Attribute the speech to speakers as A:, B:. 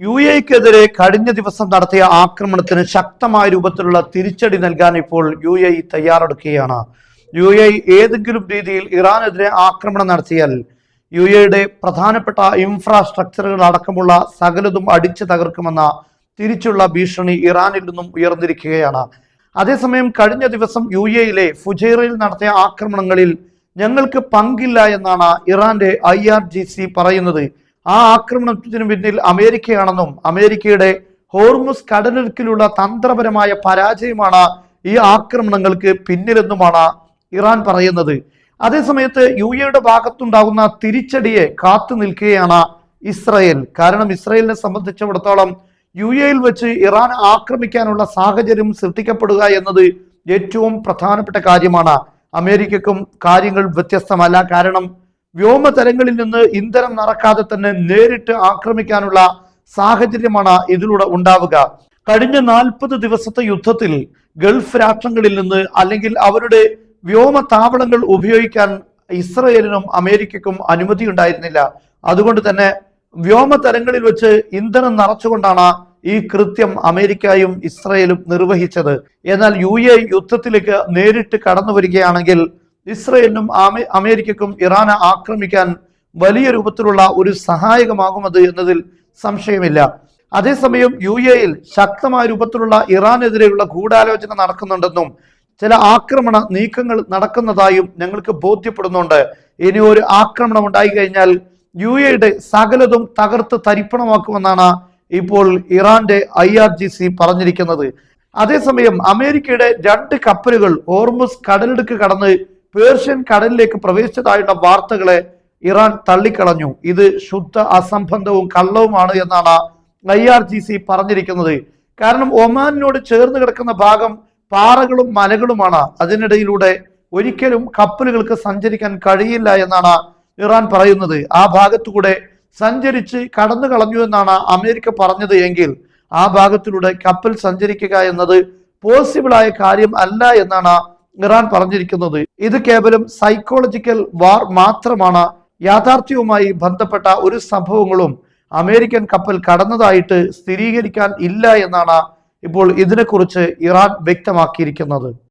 A: UAE-ക്കെതിരെ കഴിഞ്ഞ ദിവസം നടത്തിയ ആക്രമണത്തിന് ശക്തമായ രൂപത്തിലുള്ള തിരിച്ചടി നൽകാൻ ഇപ്പോൾ UAE തയ്യാറെടുക്കുകയാണ്. UAE ഏതെങ്കിലും രീതിയിൽ ഇറാനെതിരെ ആക്രമണം നടത്തിയാൽ UAE-യുടെ പ്രധാനപ്പെട്ട ഇൻഫ്രാസ്ട്രക്ചറുകൾ അടക്കമുള്ള സകലതും അടിച്ചു തകർക്കുമെന്ന തിരിച്ചുള്ള ഭീഷണി ഇറാനിൽ നിന്നും ഉയർന്നിരിക്കുകയാണ്. അതേസമയം കഴിഞ്ഞ ദിവസം UAE-യിലെ ഫുജൈറയിൽ നടത്തിയ ആക്രമണങ്ങളിൽ ഞങ്ങൾക്ക് പങ്കില്ല എന്നാണ് ഇറാന്റെ IRGC പറയുന്നത്. ആ ആക്രമണത്തിന് പിന്നിൽ അമേരിക്കയാണെന്നും അമേരിക്കയുടെ ഹോർമുസ് കടലിടുക്കിലുള്ള തന്ത്രപരമായ പരാജയമാണ് ഈ ആക്രമണങ്ങൾക്ക് പിന്നിലെന്നുമാണ് ഇറാൻ പറയുന്നത്. അതേസമയത്ത് UAE-യുടെ ഭാഗത്തുണ്ടാകുന്ന തിരിച്ചടിയെ കാത്തു നിൽക്കുകയാണ് ഇസ്രയേൽ. കാരണം ഇസ്രയേലിനെ സംബന്ധിച്ചിടത്തോളം UAE-യിൽ വെച്ച് ഇറാൻ ആക്രമിക്കാനുള്ള സാഹചര്യം സൃഷ്ടിക്കപ്പെടുക എന്നത് ഏറ്റവും പ്രധാനപ്പെട്ട കാര്യമാണ്. അമേരിക്കക്കും കാര്യങ്ങൾ വ്യത്യസ്തമല്ല. കാരണം വ്യോമതലങ്ങളിൽ നിന്ന് ഇന്ധനം നിറക്കാതെ തന്നെ നേരിട്ട് ആക്രമിക്കാനുള്ള സാഹചര്യമാണ് ഇതിലൂടെ ഉണ്ടാവുക. കഴിഞ്ഞ 40 ദിവസത്തെ യുദ്ധത്തിൽ ഗൾഫ് രാഷ്ട്രങ്ങളിൽ നിന്ന് അല്ലെങ്കിൽ അവരുടെ വ്യോമ താവളങ്ങൾ ഉപയോഗിക്കാൻ ഇസ്രയേലിനും അമേരിക്കക്കും അനുമതി ഉണ്ടായിരുന്നില്ല. അതുകൊണ്ട് തന്നെ വ്യോമതലങ്ങളിൽ വെച്ച് ഇന്ധനം നിറച്ചുകൊണ്ടാണ് ഈ കൃത്യം അമേരിക്കയും ഇസ്രയേലും നിർവഹിച്ചത്. എന്നാൽ UAE യുദ്ധത്തിലേക്ക് നേരിട്ട് കടന്നു വരികയാണെങ്കിൽ ഇസ്രയേലിനും അമേരിക്കക്കും ഇറാനെ ആക്രമിക്കാൻ വലിയ രൂപത്തിലുള്ള ഒരു സഹായകമാകുമത് എന്നതിൽ സംശയമില്ല. അതേസമയം UAE-യിൽ ശക്തമായ രൂപത്തിലുള്ള ഇറാനെതിരെയുള്ള ഗൂഢാലോചന നടക്കുന്നുണ്ടെന്നും ചില ആക്രമണ നീക്കങ്ങൾ നടക്കുന്നതായും ഞങ്ങൾക്ക് ബോധ്യപ്പെടുന്നുണ്ട്. ഇനി ഒരു ആക്രമണം ഉണ്ടായി കഴിഞ്ഞാൽ UAE-യുടെ സകലതും തകർത്ത് തരിപ്പണമാക്കുമെന്നാണ് ഇപ്പോൾ ഇറാന്റെ IRGC പറഞ്ഞിരിക്കുന്നത്. അതേസമയം അമേരിക്കയുടെ 2 കപ്പലുകൾ ഹോർമുസ് കടലിടുക്ക് കടന്ന് പേർഷ്യൻ കടലിലേക്ക് പ്രവേശിച്ചതായുള്ള വാർത്തകളെ ഇറാൻ തള്ളിക്കളഞ്ഞു. ഇത് ശുദ്ധ അസംബന്ധവും കള്ളവുമാണ് എന്നാണ് IRGC പറഞ്ഞിരിക്കുന്നത്. കാരണം ഒമാനിനോട് ചേർന്ന് കിടക്കുന്ന ഭാഗം പാറകളും മലകളുമാണ്. അതിനിടയിലൂടെ ഒരിക്കലും കപ്പലുകൾക്ക് സഞ്ചരിക്കാൻ കഴിയില്ല എന്നാണ് ഇറാൻ പറയുന്നത്. ആ ഭാഗത്തുകൂടെ സഞ്ചരിച്ച് കടന്നു കളഞ്ഞു എന്നാണ് അമേരിക്ക പറഞ്ഞത് എങ്കിൽ ആ ഭാഗത്തിലൂടെ കപ്പൽ സഞ്ചരിക്കുക എന്നത് പോസിബിളായ കാര്യം അല്ല എന്നാണ് ഇറാൻ പറഞ്ഞിരിക്കുന്നത്. ഇത് കേവലം സൈക്കോളജിക്കൽ വാർ മാത്രമാണ്. യാഥാർത്ഥ്യവുമായി ബന്ധപ്പെട്ട ഒരു സംഭവങ്ങളും അമേരിക്കൻ കപ്പൽ കടന്നതായിട്ട് സ്ഥിരീകരിക്കാൻ ഇല്ല എന്നാണ് ഇപ്പോൾ ഇതിനെക്കുറിച്ച് ഇറാൻ വ്യക്തമാക്കിയിരിക്കുന്നത്.